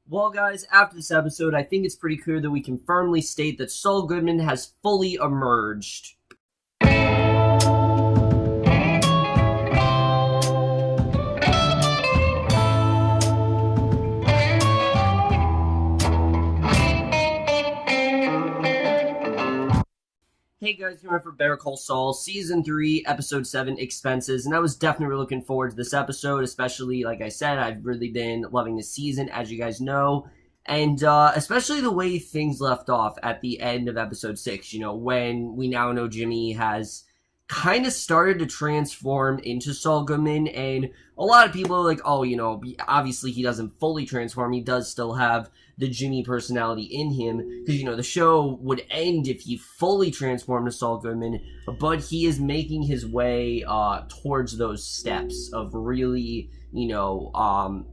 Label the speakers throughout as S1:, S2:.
S1: Well, guys, after this episode, I think it's pretty clear that we can firmly state that Saul Goodman has fully emerged. Hey guys, here for Better Call Saul, Season 3, Episode 7, Expenses, and I was definitely looking forward to this episode, especially, like I said, I've really been loving this season, as you guys know, and especially the way things left off at the end of Episode 6, when we now know Jimmy has kind of started to transform into Saul Goodman, and a lot of people are like, oh, obviously he doesn't fully transform, he does still have the Jimmy personality in him, because, the show would end if he fully transformed to Saul Goodman, but he is making his way towards those steps of really,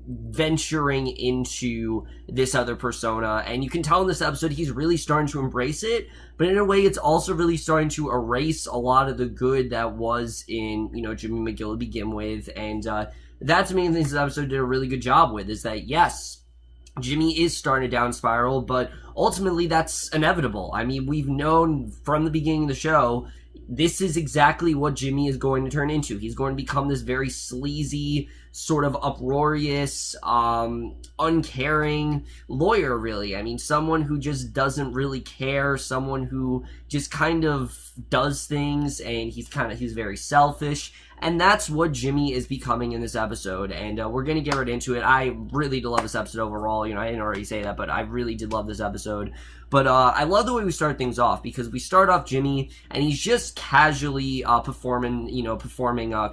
S1: venturing into this other persona, and you can tell in this episode he's really starting to embrace it, but in a way it's also really starting to erase a lot of the good that was in, Jimmy McGill to begin with, and that's the main thing this episode did a really good job with, is that, yes, Jimmy is starting a down spiral, but ultimately that's inevitable. I mean, we've known from the beginning of the show, this is exactly what Jimmy is going to turn into. He's going to become this very sleazy, sort of uproarious, uncaring lawyer, really. I mean, someone who just doesn't really care, someone who just kind of does things, and he's very selfish. And that's what Jimmy is becoming in this episode, and we're going to get right into it. I really did love this episode overall. I didn't already say that, but I really did love this episthis episode. But I love the way we start things off, because we start off Jimmy, and he's just casually performing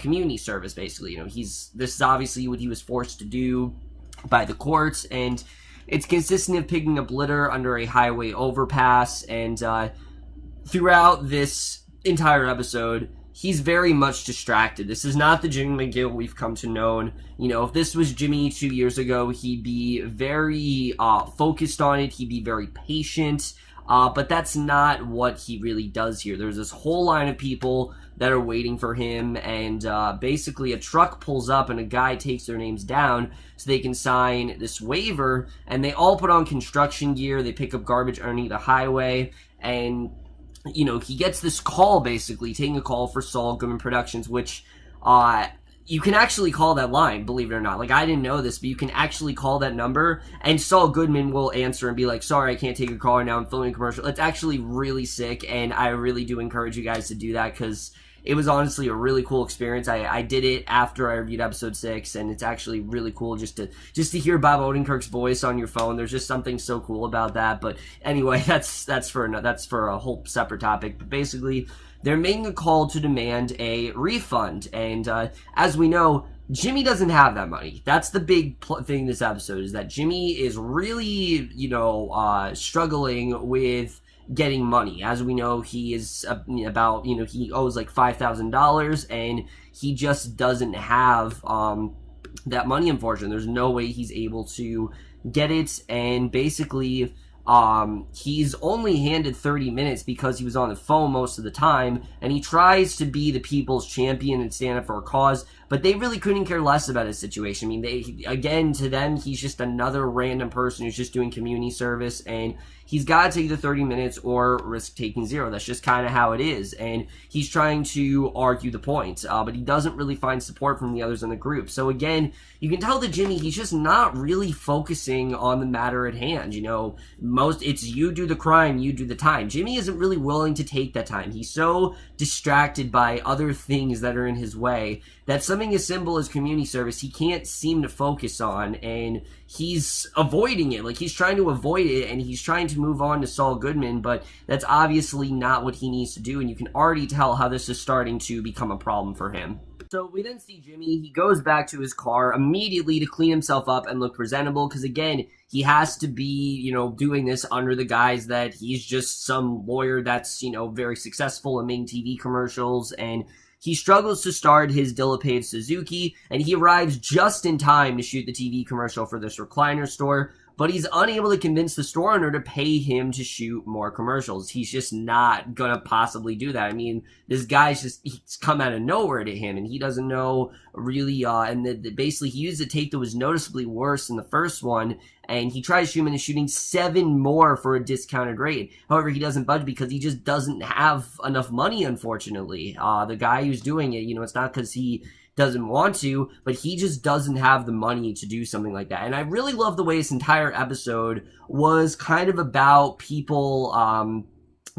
S1: community service, basically. This is obviously what he was forced to do by the courts, and it's consistent of picking up litter under a highway overpass, and throughout this entire episode, he's very much distracted. This is not the Jimmy McGill we've come to know. If this was Jimmy 2 years ago, he'd be very focused on it. He'd be very patient. But that's not what he really does here. There's this whole line of people that are waiting for him, and basically a truck pulls up and a guy takes their names down so they can sign this waiver, and they all put on construction gear. They pick up garbage underneath the highway, and he gets this call, basically, taking a call for Saul Goodman Productions, which, you can actually call that line, believe it or not. Like, I didn't know this, but you can actually call that number, and Saul Goodman will answer and be like, sorry, I can't take your call right now, I'm filming a commercial. It's actually really sick, and I really do encourage you guys to do that, because it was honestly a really cool experience. I did it after I reviewed episode 6, and it's actually really cool just to hear Bob Odenkirk's voice on your phone. There's just something so cool about that. But anyway, that's for a whole separate topic. But basically, they're making a call to demand a refund, and as we know, Jimmy doesn't have that money. That's the big thing this episode, is that Jimmy is really, struggling with getting money. As we know, he is about, he owes like $5,000, and he just doesn't have that money, unfortunately. There's no way he's able to get it, and basically he's only handed 30 minutes because he was on the phone most of the time, and he tries to be the people's champion and stand up for a cause, but they really couldn't care less about his situation. I mean, again, to them, he's just another random person who's just doing community service, and he's got to take the 30 minutes or risk taking zero. That's just kind of how it is, and he's trying to argue the point, but he doesn't really find support from the others in the group. So again, you can tell that Jimmy, he's just not really focusing on the matter at hand. It's you do the crime, you do the time. Jimmy isn't really willing to take that time. He's so distracted by other things that are in his way that something as simple as community service he can't seem to focus on, and he's avoiding it. Like, he's trying to avoid it, and he's trying to move on to Saul Goodman, but that's obviously not what he needs to do, and you can already tell how this is starting to become a problem for him. So we then see Jimmy, he goes back to his car immediately to clean himself up and look presentable, because again, he has to be, doing this under the guise that he's just some lawyer that's, very successful in making TV commercials, and he struggles to start his dilapidated Suzuki, and he arrives just in time to shoot the TV commercial for this recliner store. but he's unable to convince the store owner to pay him to shoot more commercials. He's just not gonna possibly do that. I mean, this guy's he's come out of nowhere to him, and he doesn't know really, basically he used a take that was noticeably worse than the first one, and he tries to shoot him into shooting 7 more for a discounted rate. However, he doesn't budge because he just doesn't have enough money, unfortunately. The guy who's doing it, it's not because he doesn't want to, but he just doesn't have the money to do something like that. And I really love the way this entire episode was kind of about people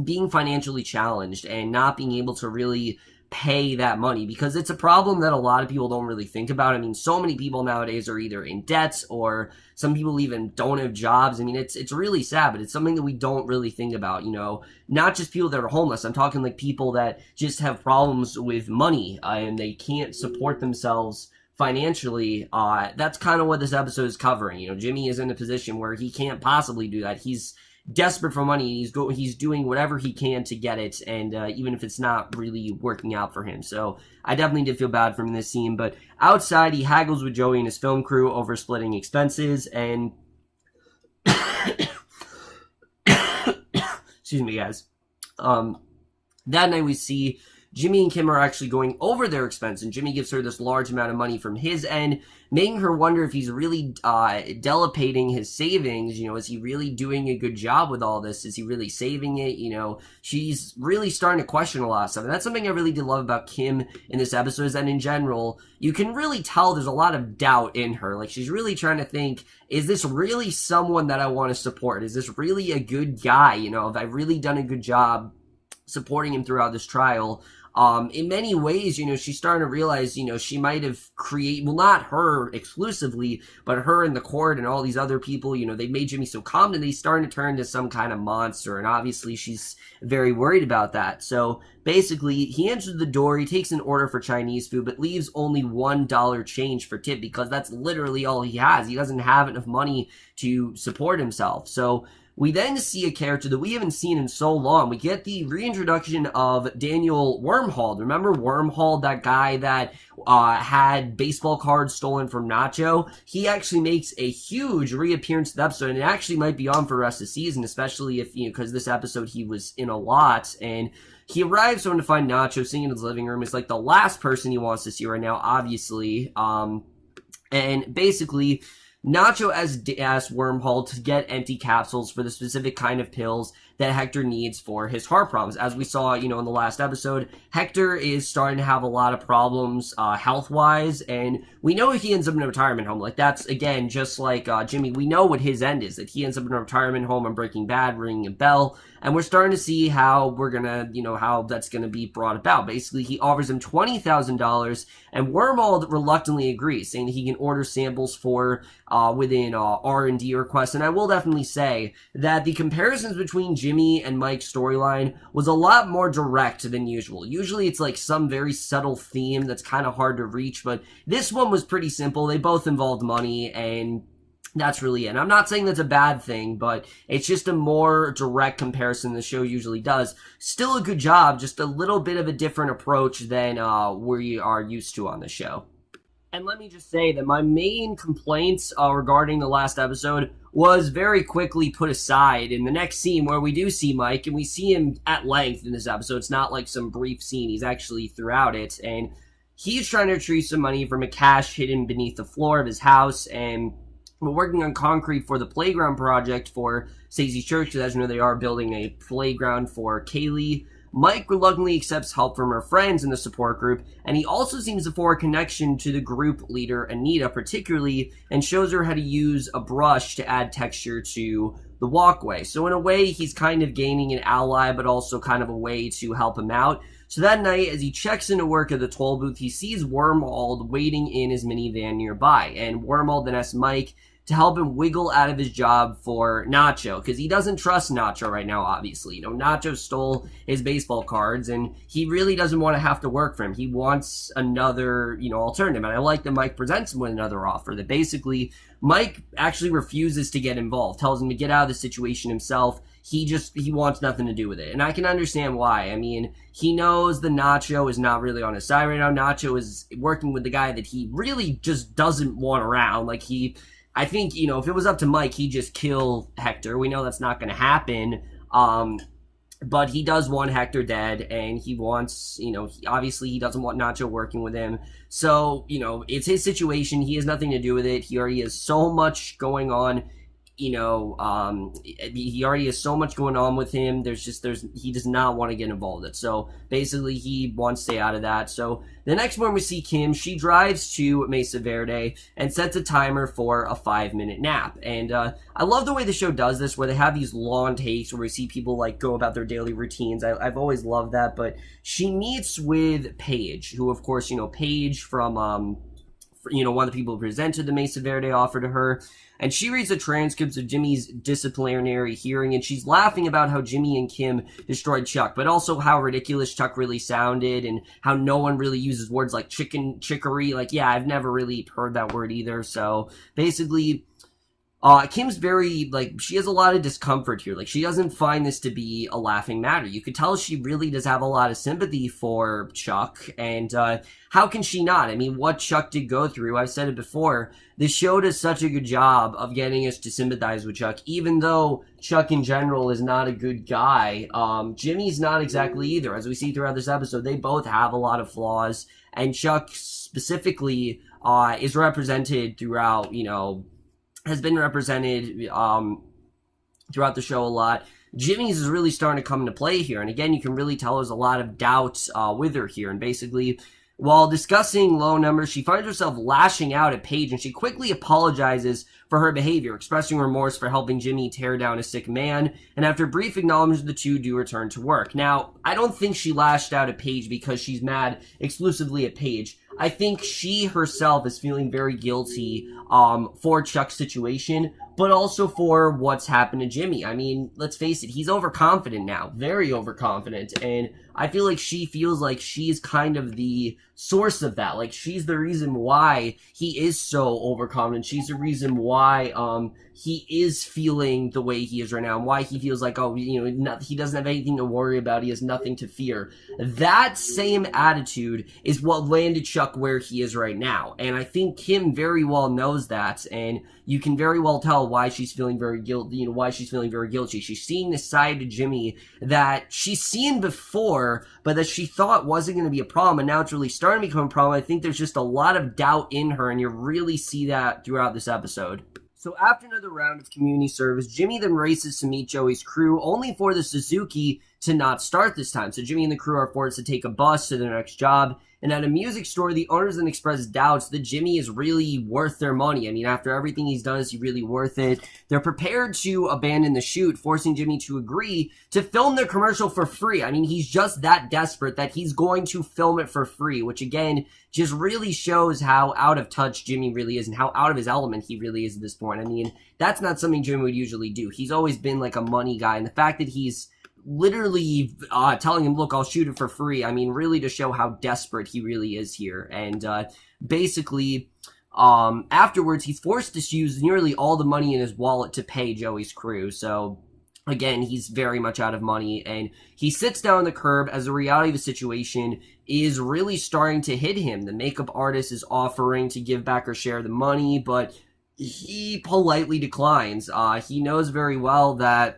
S1: being financially challenged and not being able to really pay that money, because it's a problem that a lot of people don't really think about. I mean, so many people nowadays are either in debt, or some people even don't have jobs. I mean, it's really sad, but it's something that we don't really think about, not just people that are homeless. I'm talking like people that just have problems with money and they can't support themselves financially. That's kind of what this episode is covering. Jimmy is in a position where he can't possibly do that. He's desperate for money. He's doing whatever he can to get it, and even if it's not really working out for him. So I definitely did feel bad for him in this scene. But outside, he haggles with Joey and his film crew over splitting expenses, and excuse me, guys. That night we see Jimmy and Kim are actually going over their expense, and Jimmy gives her this large amount of money from his end, making her wonder if he's really dilapating his savings. Is he really doing a good job with all this? Is he really saving it? She's really starting to question a lot of stuff, and that's something I really did love about Kim in this episode, is that in general, you can really tell there's a lot of doubt in her. Like, she's really trying to think, is this really someone that I want to support? Is this really a good guy? Have I really done a good job supporting him throughout this trial? In many ways, she's starting to realize, she might have not her exclusively, but her and the court and all these other people, they made Jimmy so calm, and they starting to turn into some kind of monster, and obviously she's very worried about that. So basically, he enters the door, he takes an order for Chinese food, but leaves only $1 change for tip, because that's literally all he has. He doesn't have enough money to support himself. So we then see a character that we haven't seen in so long. We get the reintroduction of Daniel Wormhold. Remember Wormhold, that guy that had baseball cards stolen from Nacho? He actually makes a huge reappearance to the episode, and it actually might be on for the rest of the season, especially if, because this episode he was in a lot, and he arrives home to find Nacho sitting in his living room. It's like the last person he wants to see right now, obviously. And basically, Nacho asked Wormhole to get empty capsules for the specific kind of pills that Hector needs for his heart problems. As we saw, in the last episode, Hector is starting to have a lot of problems health-wise, and we know he ends up in a retirement home. Like, that's, again, just like Jimmy, we know what his end is, that he ends up in a retirement home on Breaking Bad, ringing a bell, and we're starting to see how we're gonna, how that's gonna be brought about. Basically, he offers him $20,000, and Wormald reluctantly agrees, saying that he can order samples for within R&D requests. And I will definitely say that the comparisons between Jimmy and Mike's storyline was a lot more direct than usual. Usually it's like some very subtle theme that's kind of hard to reach, but this one was pretty simple. They both involved money, and that's really it. And I'm not saying that's a bad thing, but it's just a more direct comparison the show usually does. Still a good job, just a little bit of a different approach than we are used to on the show. And let me just say that my main complaints regarding the last episode was very quickly put aside in the next scene, where we do see Mike, and we see him at length in this episode. It's not like some brief scene. He's actually throughout it, and he's trying to retrieve some money from a cache hidden beneath the floor of his house, and we're working on concrete for the playground project for Stacey's church, because as you know, they are building a playground for Kaylee. Mike reluctantly accepts help from her friends in the support group, and he also seems to form a connection to the group leader, Anita, particularly, and shows her how to use a brush to add texture to the walkway. So in a way, he's kind of gaining an ally, but also kind of a way to help him out. So that night, as he checks into work at the toll booth, he sees Wormald waiting in his minivan nearby, and Wormald then asks Mike to help him wiggle out of his job for Nacho, because he doesn't trust Nacho right now, obviously. Nacho stole his baseball cards, and he really doesn't want to have to work for him. He wants another, alternative, and I like that Mike presents him with another offer, that basically Mike actually refuses to get involved, tells him to get out of the situation himself. He wants nothing to do with it, and I can understand why. I mean, he knows the Nacho is not really on his side right now. Nacho is working with the guy that he really just doesn't want around. Like, he I think, if it was up to Mike, he'd just kill Hector. We know that's not going to happen. But he does want Hector dead, and he wants, obviously he doesn't want Nacho working with him. So, it's his situation. He has nothing to do with it. He already has so much going on. He already has so much going on with him. He does not want to get involved in it. So basically he wants to stay out of that. So the next morning we see Kim, she drives to Mesa Verde and sets a timer for a 5-minute nap. And I love the way the show does this, where they have these long takes where we see people like go about their daily routines. I've always loved that. But she meets with Paige, who of course, Paige from one of the people who presented the Mesa Verde offer to her. And she reads the transcripts of Jimmy's disciplinary hearing, and she's laughing about how Jimmy and Kim destroyed Chuck, but also how ridiculous Chuck really sounded, and how no one really uses words like chicory. Like, yeah, I've never really heard that word either. So basically, Kim's very, she has a lot of discomfort here. Like, she doesn't find this to be a laughing matter. You could tell she really does have a lot of sympathy for Chuck, and how can she not? I mean, what Chuck did go through, I've said it before, the show does such a good job of getting us to sympathize with Chuck, even though Chuck in general is not a good guy. Jimmy's not exactly either. As we see throughout this episode, they both have a lot of flaws, and Chuck specifically is represented throughout, has been represented throughout the show a lot. Jimmy's is really starting to come into play here. And again, you can really tell there's a lot of doubt with her here. And basically, while discussing low numbers, she finds herself lashing out at Paige, and she quickly apologizes for her behavior, expressing remorse for helping Jimmy tear down a sick man. And after a brief acknowledgement, the two do return to work. Now, I don't think she lashed out at Paige because she's mad exclusively at Paige. I think she herself is feeling very guilty for Chuck's situation, but also for what's happened to Jimmy. I mean, let's face it, he's overconfident now, very overconfident, and I feel like she feels like she's kind of the source of that. Like, she's the reason why he is so overconfident. She's the reason why he is feeling the way he is right now, and why he feels like, he doesn't have anything to worry about, he has nothing to fear. That same attitude is what landed Chuck where he is right now, and I think Kim very well knows that, and you can very well tell why she's feeling very guilty, She's seeing this side to Jimmy that she's seen before, but that she thought wasn't going to be a problem, and now it's really starting to become a problem. I think there's just a lot of doubt in her, and you really see that throughout this episode. So after another round of community service, Jimmy then races to meet Joey's crew, only for the Suzuki to not start this time. So Jimmy and the crew are forced to take a bus to their next job. And at a music store, the owners then express doubts that Jimmy is really worth their money. I mean, after everything he's done, is he really worth it? They're prepared to abandon the shoot, forcing Jimmy to agree to film their commercial for free. I mean, he's just that desperate that he's going to film it for free, which again, just really shows how out of touch Jimmy really is and how out of his element he really is at this point. I mean, that's not something Jimmy would usually do. He's always been like a money guy, and the fact that he's literally telling him, look, I'll shoot it for free, I mean, really to show how desperate he really is here. And basically, afterwards, he's forced to use nearly all the money in his wallet to pay Joey's crew. So again, he's very much out of money, and he sits down on the curb as the reality of the situation is really starting to hit him. The makeup artist is offering to give back her share of the money, but he politely declines. He knows very well that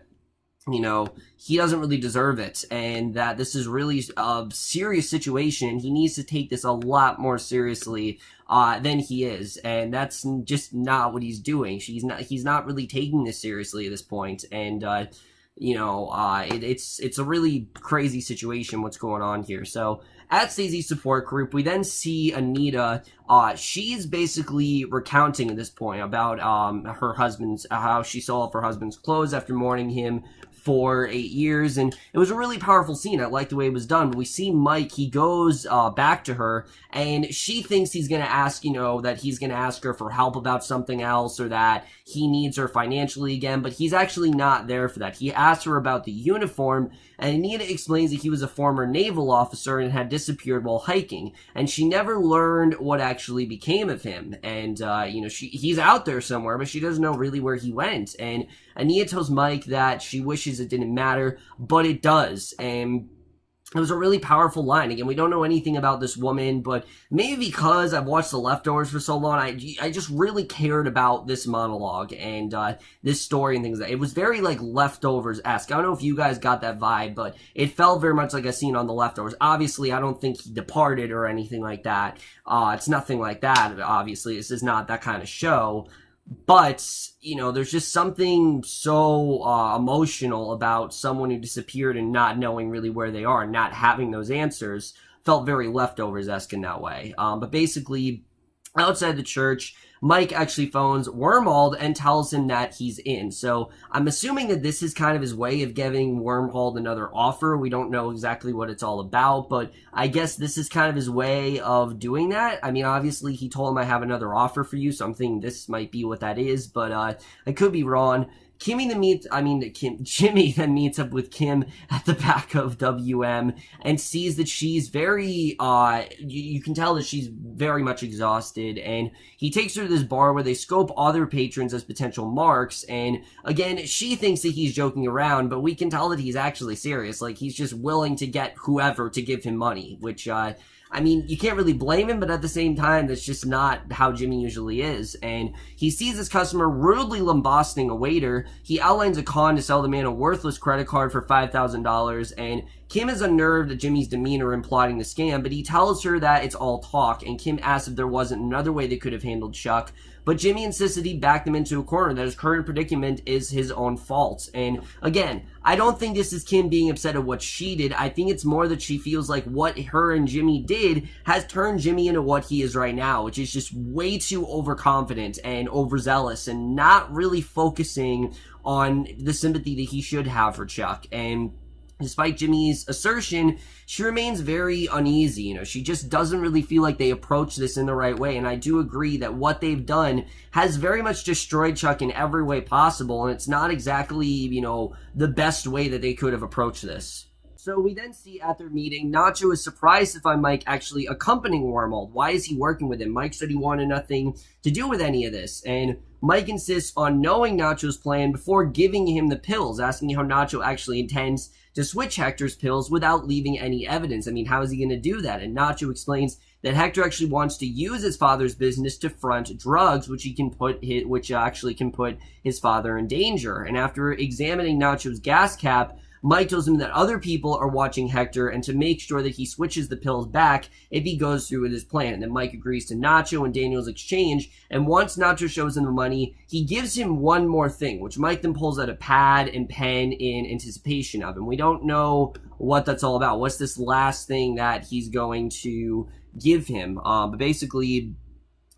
S1: he doesn't really deserve it, and that this is really a serious situation. He needs to take this a lot more seriously than he is, and that's just not what he's doing. He's not really taking this seriously at this point, and it's a really crazy situation what's going on here. So at Stacey's support group, we then see Anita. She's basically recounting at this point about her husband's, how she saw off her husband's clothes after mourning him for 8 years, and it was a really powerful scene. I like the way it was done. But we see Mike, he goes back to her, and she thinks he's gonna ask, that he's gonna ask her for help about something else, or that he needs her financially again, but he's actually not there for that. He asks her about the uniform, and Anita explains that he was a former naval officer and had disappeared while hiking, and she never learned what actually became of him. And he's out there somewhere, but she doesn't know really where he went. And Anita tells Mike that she wishes it didn't matter, but it does. And it was a really powerful line. Again, we don't know anything about this woman, but maybe because I've watched The Leftovers for so long, I just really cared about this monologue and this story and things like that. It was very like Leftovers-esque. I don't know if you guys got that vibe, but it felt very much like a scene on The Leftovers. Obviously, I don't think he departed or anything like that. It's nothing like that, obviously. This is not that kind of show. But, you know, there's just something so emotional about someone who disappeared and not knowing really where they are and not having those answers. Felt very Leftovers-esque in that way. But basically, outside the church, Mike actually phones Wormald and tells him that he's in. So I'm assuming that this is kind of his way of giving Wormald another offer. We don't know exactly what it's all about, but I guess this is kind of his way of doing that. I mean, obviously he told him I have another offer for you, so I'm thinking this might be what that is, but I could be wrong. Jimmy then meets up with Kim at the back of WM and sees that she's very, you can tell that she's very much exhausted, and he takes her to this bar where they scope other patrons as potential marks, and again, she thinks that he's joking around, but we can tell that he's actually serious. Like, he's just willing to get whoever to give him money, which, I mean, you can't really blame him, but at the same time, that's just not how Jimmy usually is. And he sees his customer rudely lambasting a waiter. He outlines a con to sell the man a worthless credit card for $5,000, and Kim is unnerved at Jimmy's demeanor in plotting the scam, but he tells her that it's all talk, and Kim asks if there wasn't another way they could have handled Chuck. But Jimmy insists that he backed them into a corner, that his current predicament is his own fault. And again, I don't think this is Kim being upset at what she did. I think it's more that she feels like what her and Jimmy did has turned Jimmy into what he is right now, which is just way too overconfident and overzealous and not really focusing on the sympathy that he should have for Chuck. And despite Jimmy's assertion, she remains very uneasy. You know, she just doesn't really feel like they approach this in the right way. And I do agree that what they've done has very much destroyed Chuck in every way possible. And it's not exactly, you know, the best way that they could have approached this. So we then see at their meeting, Nacho is surprised to find Mike actually accompanying Wormald. Why is he working with him? Mike said he wanted nothing to do with any of this. And Mike insists on knowing Nacho's plan before giving him the pills, asking how Nacho actually intends to switch Hector's pills without leaving any evidence. I mean, how is he going to do that? And Nacho explains that Hector actually wants to use his father's business to front drugs, which actually can put his father in danger. And after examining Nacho's gas cap, Mike tells him that other people are watching Hector and to make sure that he switches the pills back if he goes through with his plan. And then Mike agrees to Nacho and Daniel's exchange, and once Nacho shows him the money, he gives him one more thing, which Mike then pulls out a pad and pen in anticipation of. And we don't know what that's all about. What's this last thing that he's going to give him? But basically,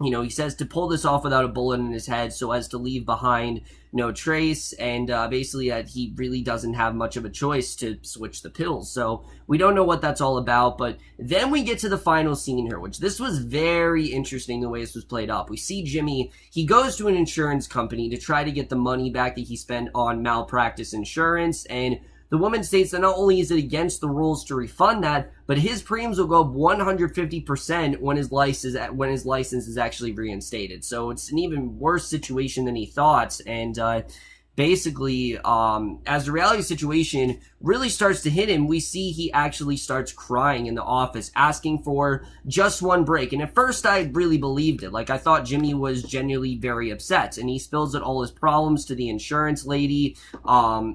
S1: you know, he says to pull this off without a bullet in his head so as to leave behind no trace, and basically that he really doesn't have much of a choice to switch the pills. So we don't know what that's all about, but then we get to the final scene here, which this was very interesting the way this was played up. We see Jimmy, he goes to an insurance company to try to get the money back that he spent on malpractice insurance, and the woman states that not only is it against the rules to refund that, but his premiums will go up 150% when his license is actually reinstated. So it's an even worse situation than he thought. And basically, as the reality situation really starts to hit him, we see he actually starts crying in the office, asking for just one break. And at first, I really believed it. Like, I thought Jimmy was genuinely very upset, and he spills out all his problems to the insurance lady.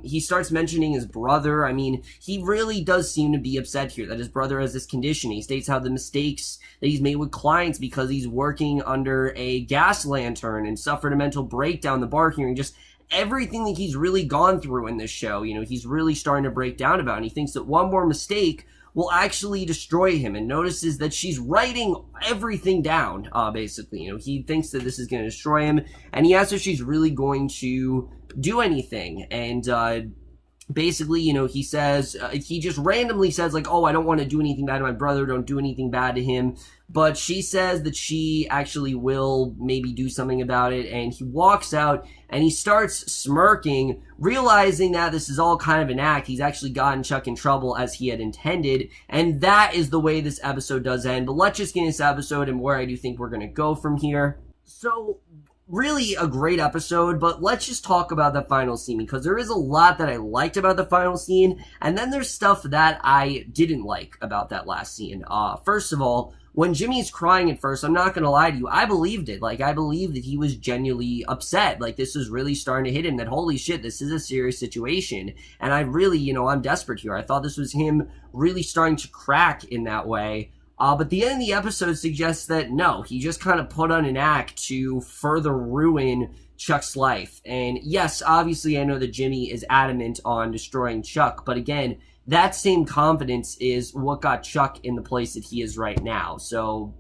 S1: He starts mentioning his brother. I mean, he really does seem to be upset here that his brother has this condition. He states how the mistakes that he's made with clients because he's working under a gas lantern and suffered a mental breakdown in the bar hearing, just everything that he's really gone through in this show, you know, he's really starting to break down about, and he thinks that one more mistake will actually destroy him, and notices that she's writing everything down, basically. You know, he thinks that this is going to destroy him, and he asks if she's really going to do anything, and basically, you know, he says, he just randomly says, like, oh, I don't want to do anything bad to my brother, don't do anything bad to him, but she says that she actually will maybe do something about it, and he walks out, and he starts smirking, realizing that this is all kind of an act. He's actually gotten Chuck in trouble as he had intended, and that is the way this episode does end. But let's just get into this episode and where I do think we're going to go from here. So really a great episode, but let's just talk about the final scene because there is a lot that I liked about the final scene, and then there's stuff that I didn't like about that last scene. First of all, when Jimmy's crying at first, I'm not gonna lie to you, I believed it. Like, I believed that he was genuinely upset. Like, this was really starting to hit him, that holy shit, this is a serious situation. And I really, I'm desperate here. I thought this was him really starting to crack in that way. But the end of the episode suggests that no, he just kind of put on an act to further ruin Chuck's life. And yes, obviously I know that Jimmy is adamant on destroying Chuck, but again, that same confidence is what got Chuck in the place that he is right now. So,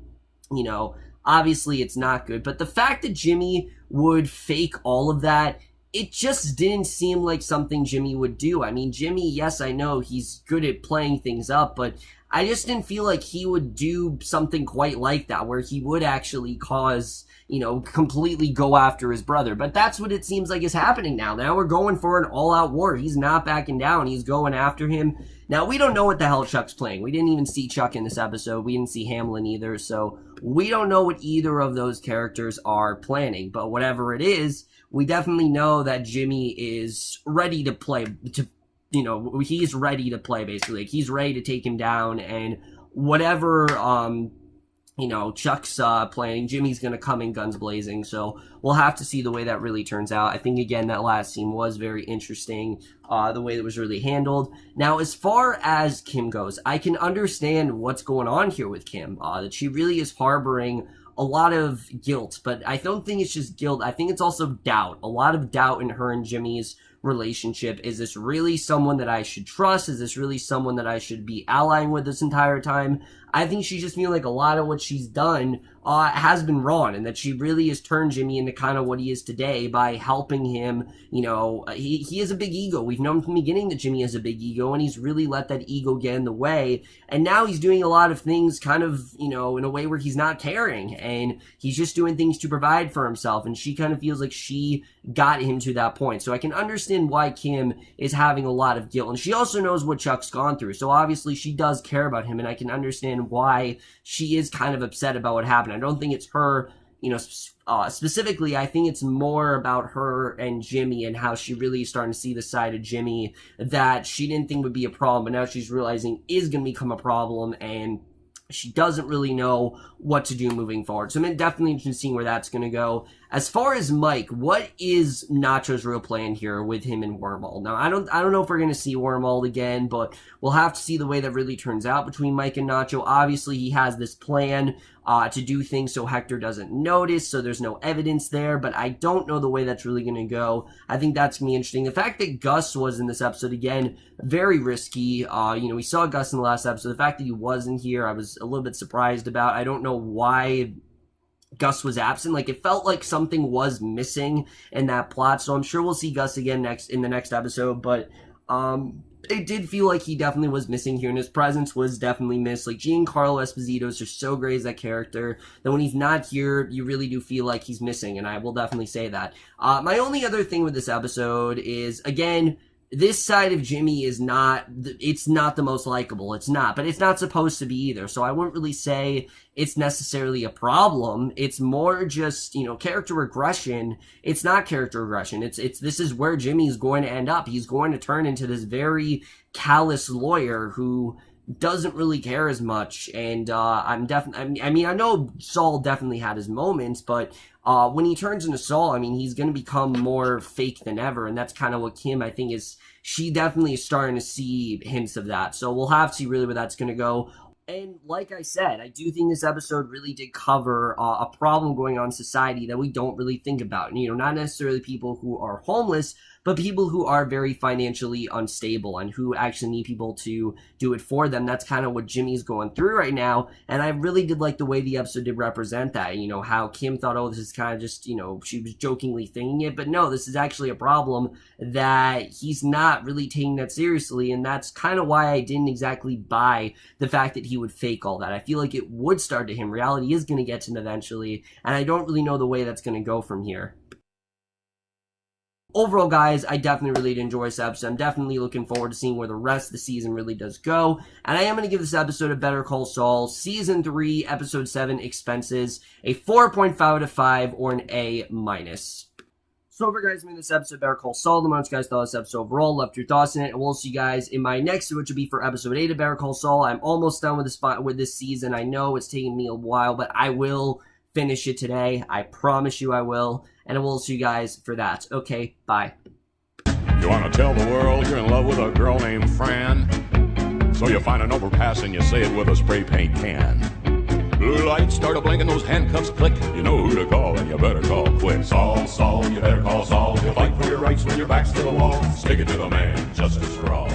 S1: obviously it's not good. But the fact that Jimmy would fake all of that, it just didn't seem like something Jimmy would do. I mean, Jimmy, yes, I know he's good at playing things up, but I just didn't feel like he would do something quite like that, where he would actually cause, completely go after his brother. But that's what it seems like is happening now. Now we're going for an all-out war. He's not backing down. He's going after him. Now, we don't know what the hell Chuck's playing. We didn't even see Chuck in this episode. We didn't see Hamlin either, so we don't know what either of those characters are planning. But whatever it is, we definitely know that Jimmy is ready to play, he's ready to play, basically. Like, he's ready to take him down, and whatever, Chuck's planning, Jimmy's going to come in guns blazing, so we'll have to see the way that really turns out. I think, again, that last scene was very interesting, the way that was really handled. Now, as far as Kim goes, I can understand what's going on here with Kim, that she really is harboring a lot of guilt, but I don't think it's just guilt. I think it's also doubt. A lot of doubt in her and Jimmy's relationship. Is this really someone that I should trust? Is this really someone that I should be allying with this entire time? I think she just feels like a lot of what she's done has been wrong, and that she really has turned Jimmy into kind of what he is today by helping him. He has a big ego. We've known from the beginning that Jimmy has a big ego, and he's really let that ego get in the way. And now he's doing a lot of things kind of, in a way where he's not caring, and he's just doing things to provide for himself. And she kind of feels like she got him to that point. So I can understand why Kim is having a lot of guilt. And she also knows what Chuck's gone through. So obviously she does care about him, and I can understand why she is kind of upset about what happened. I don't think it's her, specifically. I think it's more about her and Jimmy and how she really is starting to see the side of Jimmy that she didn't think would be a problem, but now she's realizing is going to become a problem, and she doesn't really know what to do moving forward. So I'm definitely interested in seeing where that's going to go. As far as Mike, what is Nacho's real plan here with him and Wormald? Now, I don't know if we're going to see Wormald again, but we'll have to see the way that really turns out between Mike and Nacho. Obviously, he has this plan to do things so Hector doesn't notice, so there's no evidence there, but I don't know the way that's really going to go. I think that's going to be interesting. The fact that Gus was in this episode, again, very risky. We saw Gus in the last episode. The fact that he wasn't here, I was a little bit surprised about. I don't know why Gus was absent. Like, it felt like something was missing in that plot, so I'm sure we'll see Gus again in the next episode, but it did feel like he definitely was missing here, and his presence was definitely missed. Like, Giancarlo Esposito is just so great as that character that when he's not here, you really do feel like he's missing, and I will definitely say that. My only other thing with this episode is, again, this side of Jimmy is it's not the most likable. It's not, but it's not supposed to be either. So I wouldn't really say it's necessarily a problem. It's more just, character regression. It's not character regression. This is where Jimmy's going to end up. He's going to turn into this very callous lawyer who doesn't really care as much. And, I know Saul definitely had his moments, but when he turns into Saul, he's going to become more fake than ever, and that's kind of what Kim, I think, she definitely is starting to see hints of that. So we'll have to see really where that's going to go. And like I said, I do think this episode really did cover a problem going on in society that we don't really think about. Not necessarily people who are homeless, but people who are very financially unstable and who actually need people to do it for them. That's kind of what Jimmy's going through right now, and I really did like the way the episode did represent that. How Kim thought, oh, this is kind of just, she was jokingly thinking it, but no, this is actually a problem that he's not really taking that seriously, and that's kind of why I didn't exactly buy the fact that he would fake all that. I feel like it would start to him. Reality is going to get to him eventually, and I don't really know the way that's going to go from here. Overall, guys, I definitely really did enjoy this episode. I'm definitely looking forward to seeing where the rest of the season really does go. And I am going to give this episode of Better Call Saul, Season 3, Episode 7, Expenses, a 4.5 out of 5 or an A-. So over, guys, in this episode of Better Call Saul, the most guys thought of this episode overall, left your thoughts in it, and we'll see you guys in my next, which will be for Episode 8 of Better Call Saul. I'm almost done with this season. I know it's taking me a while, but I will finish it today. I promise you I will. And I will see you guys for that. Okay, bye.
S2: You want to tell the world you're in love with a girl named Fran? So you find an overpass and you say it with a spray paint can. Blue lights start a blinking, those handcuffs click. You know who to call and you better call quick. Saul, Saul, you better call Saul. You'll fight for your rights when your back's to the wall. Stick it to the man, justice for all.